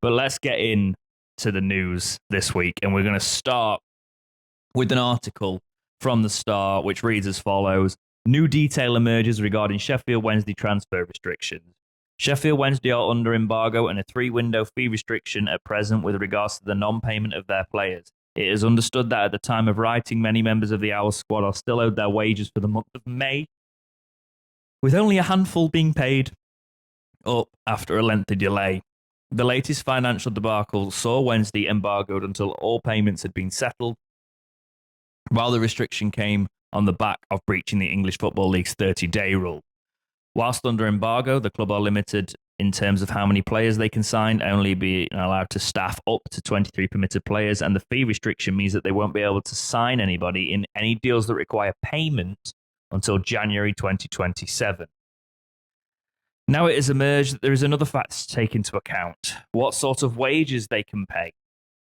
But let's get in to the news this week, and we're going to start with an article from the Star, which reads as follows. New detail emerges regarding Sheffield Wednesday transfer restrictions. Sheffield Wednesday are under embargo and a 3-window fee restriction at present with regards to the non-payment of their players. It is understood that at the time of writing, many members of the Owls squad are still owed their wages for the month of May, with only a handful being paid up after a lengthy delay. The latest financial debacle saw Wednesday embargoed until all payments had been settled, while the restriction came on the back of breaching the English Football League's 30-day rule. Whilst under embargo, the club are limited in terms of how many players they can sign, only being allowed to staff up to 23 permitted players, and the fee restriction means that they won't be able to sign anybody in any deals that require payment until January 2027. Now it has emerged that there is another fact to take into account: what sort of wages they can pay.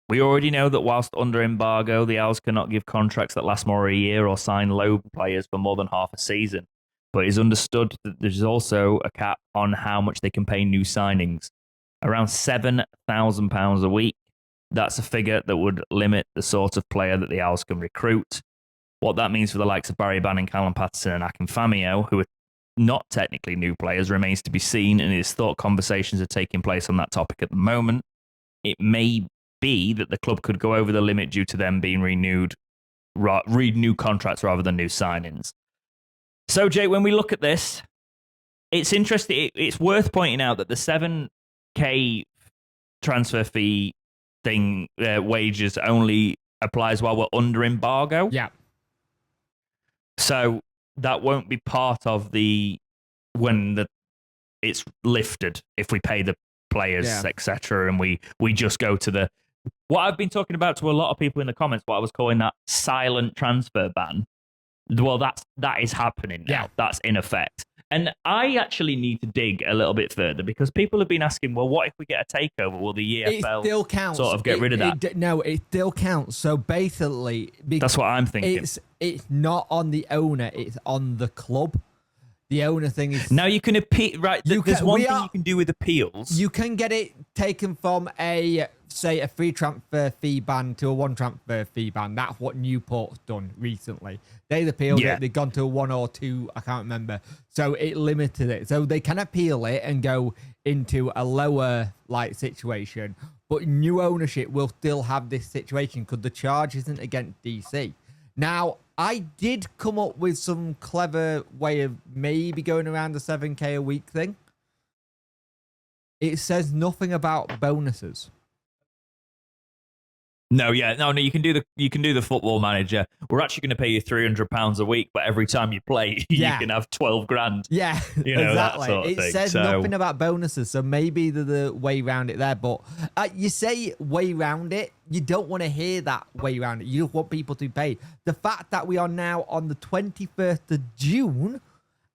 We already know that whilst under embargo, the Owls cannot give contracts that last more than a year or sign loan players for more than half a season. But it is understood that there's also a cap on how much they can pay new signings. Around £7,000 a week. That's a figure that would limit the sort of player that the Owls can recruit. What that means for the likes of Barry Bannon, Callum Patterson and Akinfamio, who are not technically new players, remains to be seen, and it is thought conversations are taking place on that topic at the moment. It may be that the club could go over the limit due to them being renewed contracts rather than new signings. So, Jake, when we look at this, it's interesting. It's worth pointing out that the 7K transfer fee thing, wages, only applies while we're under embargo. Yeah. So that won't be part of when it's lifted if we pay the players, etc., and we just go to what I've been talking about to a lot of people in the comments, what I was calling that silent transfer ban. Well, that is happening now. Yeah. That's in effect. And I actually need to dig a little bit further because people have been asking, well, what if we get a takeover? Will the EFL it still counts. Sort of get rid of that? No, it still counts. So basically, that's what I'm thinking. It's not on the owner, it's on the club. The owner thing is... Now you can appeal, right? There's one thing you can do with appeals. You can get it taken from a free transfer fee ban to a 1 transfer fee ban. That's what Newport's done recently. They've appealed it. They've gone to a 1 or 2, I can't remember. So it limited it. So they can appeal it and go into a lower situation. But new ownership will still have this situation because the charge isn't against DC. Now, I did come up with some clever way of maybe going around the 7K a week thing. It says nothing about bonuses. No, you can do the Football Manager. We're actually going to pay you £300 a week, but every time you play, you can have 12 grand. Yeah, you know, exactly. That sort of it thing. says nothing about bonuses, so maybe the way around it there. But you say way round it, you don't want to hear that way around it. You just want people to be paid. The fact that we are now on the 21st of June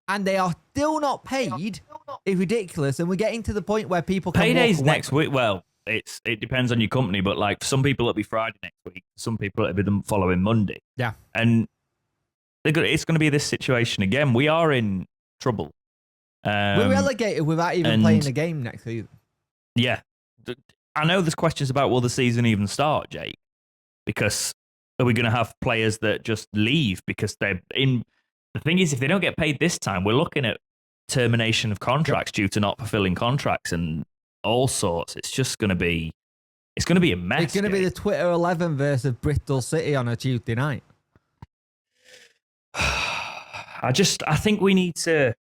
and they are still not paid is ridiculous. And we're getting to the point where people can paydays next week. Well, it depends on your company, but like some people it'll be Friday next week, some people it'll be the following Monday. Yeah, and it's going to be this situation again. We are in trouble. We're relegated without even playing a game next season. Yeah, I know there's questions about will the season even start, Jake? Because are we going to have players that just leave because they're in? The thing is, if they don't get paid this time, we're looking at termination of contracts due to not fulfilling contracts and all sorts. It's just going to be, a mess. It's going to be the Twitter 11 versus Bristol City on a Tuesday night. I think we need to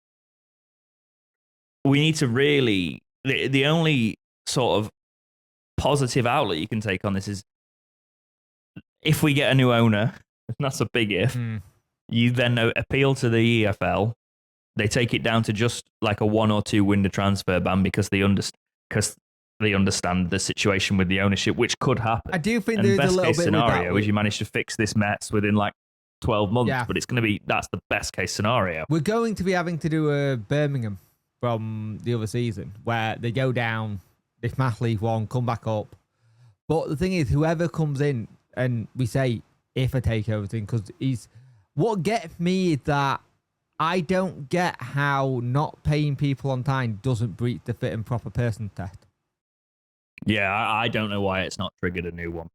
really, the only sort of positive outlet you can take on this is if we get a new owner, and that's a big if, you then appeal to the EFL. They take it down to just like a 1 or 2 window transfer ban because they understand the situation with the ownership, which could happen. I do think and there's best a little case bit scenario is you manage to fix this mess within like 12 months, but that's the best case scenario. We're going to be having to do a Birmingham from the other season where they go down, they smash League One, come back up. But the thing is, whoever comes in, and we say if a takeover thing, because what gets me is that I don't get how not paying people on time doesn't breach the fit and proper person test. Yeah, I don't know why it's not triggered a new one.